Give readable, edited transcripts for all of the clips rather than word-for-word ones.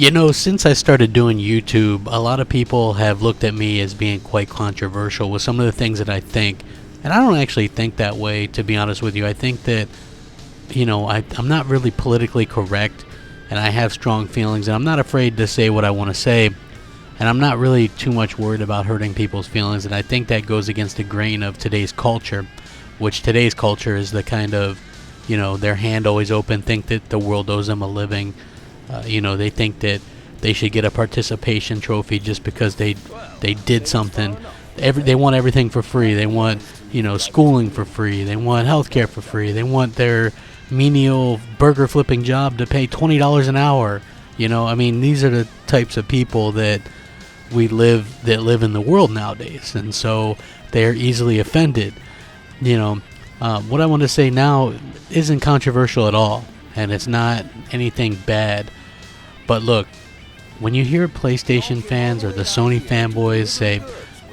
You know, since I started doing YouTube, a lot of people have looked at me as being quite controversial with some of the things that I think. And I don't actually think that way, to be honest with you. I think that, you know, I'm not really politically correct, and I have strong feelings, and I'm not afraid to say what I want to say. And I'm not really too much worried about hurting people's feelings, and I think that goes against the grain of today's culture, which today's culture is the kind of, you know, their hand always open, think that the world owes them a living. You know, they think that they should get a participation trophy just because they did something. They want everything for free. They want, you know, schooling for free. They want healthcare for free. They want their menial burger flipping job to pay $20 an hour. You know, I mean, these are the types of people that live in the world nowadays, and so they're easily offended. You know, what I want to say now isn't controversial at all, and it's not anything bad. But look, when you hear PlayStation fans or the Sony fanboys say,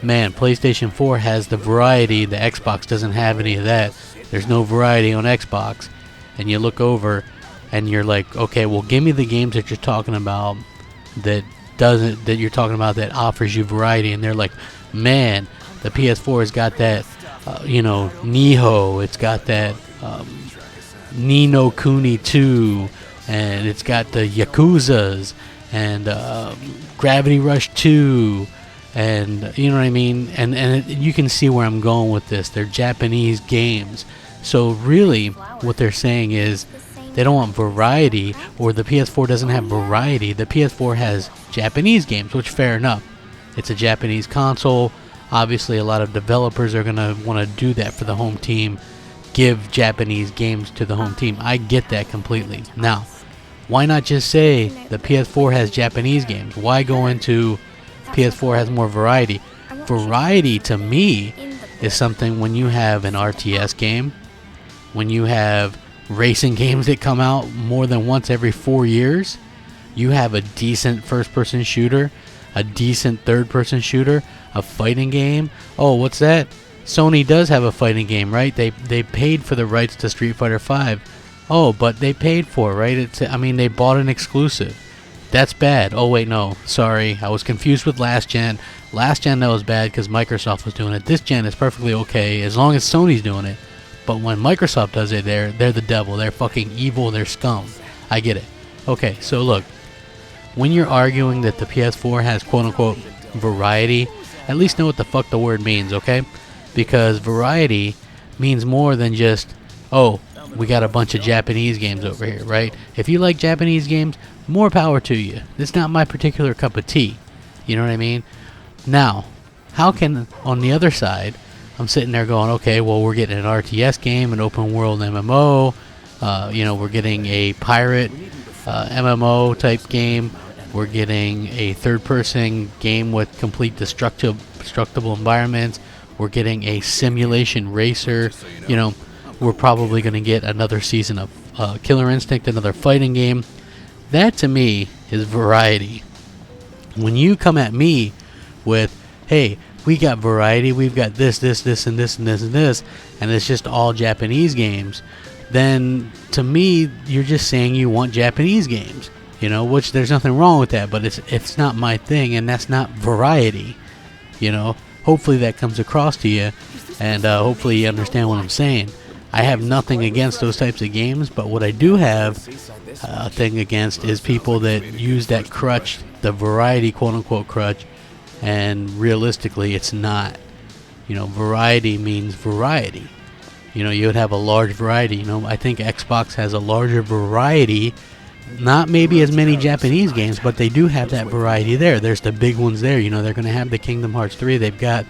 man, PlayStation 4 has the variety, the Xbox doesn't have any of that, there's no variety on Xbox, and you look over and you're like, okay, well, give me the games that you're talking about that offers you variety. And they're like, man, the PS4 has got that, you know, Niho, it's got that Ni no Kuni 2, and it's got the Yakuzas, and Gravity Rush 2, and you know what I mean, and you can see where I'm going with this. They're Japanese games, so really what they're saying is they don't want variety, or the PS4 doesn't have variety. The PS4 has Japanese games, which fair enough. It's a Japanese console. Obviously a lot of developers are going to want to do that for the home team, give Japanese games to the home team. I get that completely. Now, why not just say the PS4 has Japanese games? Why go into PS4 has more variety? Variety to me is something when you have an RTS game, when you have racing games that come out more than once every 4 years, you have a decent first-person shooter, a decent third-person shooter, a fighting game. Oh, what's that? Sony does have a fighting game, right? They paid for the rights to Street Fighter V. Oh, but they paid for it, right? I mean, they bought an exclusive. That's bad. Oh, wait, no. Sorry. I was confused with last gen. Last gen, that was bad because Microsoft was doing it. This gen is perfectly okay as long as Sony's doing it. But when Microsoft does it, they're the devil. They're fucking evil. They're scum. I get it. Okay, so look. When you're arguing that the PS4 has quote-unquote variety, at least know what the fuck the word means, okay? Because variety means more than just, oh, we got a bunch of Japanese games over here, right? If you like Japanese games, more power to you. It's not my particular cup of tea. You know what I mean? Now, how can, on the other side, I'm sitting there going, okay, well, we're getting an RTS game, an open world MMO, you know, we're getting a pirate MMO type game, we're getting a third-person game with complete destructible environments, we're getting a simulation racer, you know, we're probably going to get another season of Killer Instinct, another fighting game. That, to me, is variety. When you come at me with, hey, we got variety, we've got this, and this, and this, and this, and it's just all Japanese games, then, to me, you're just saying you want Japanese games. You know, which there's nothing wrong with that, but it's not my thing, and that's not variety. You know, hopefully that comes across to you, and hopefully you understand what I'm saying. I have nothing against those types of games, but what I do have a thing against is people that use that crutch, the variety quote-unquote crutch, and realistically it's not. You know, variety means variety. You know, you would have a large variety. You know, I think Xbox has a larger variety, not maybe as many Japanese games, but they do have that variety there. There's the big ones there. You know, they're going to have the Kingdom Hearts 3. They've got,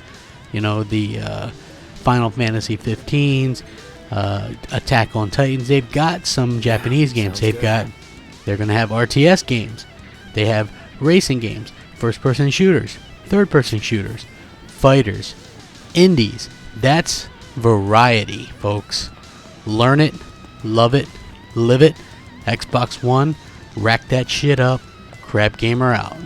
you know, the Final Fantasy 15s, Attack on Titans. They've got some Japanese games. They're going to have RTS games. They have racing games, first-person shooters, third-person shooters, fighters, indies. That's variety, folks. Learn it, love it, live it. Xbox One, rack that shit up. Crapgamer out.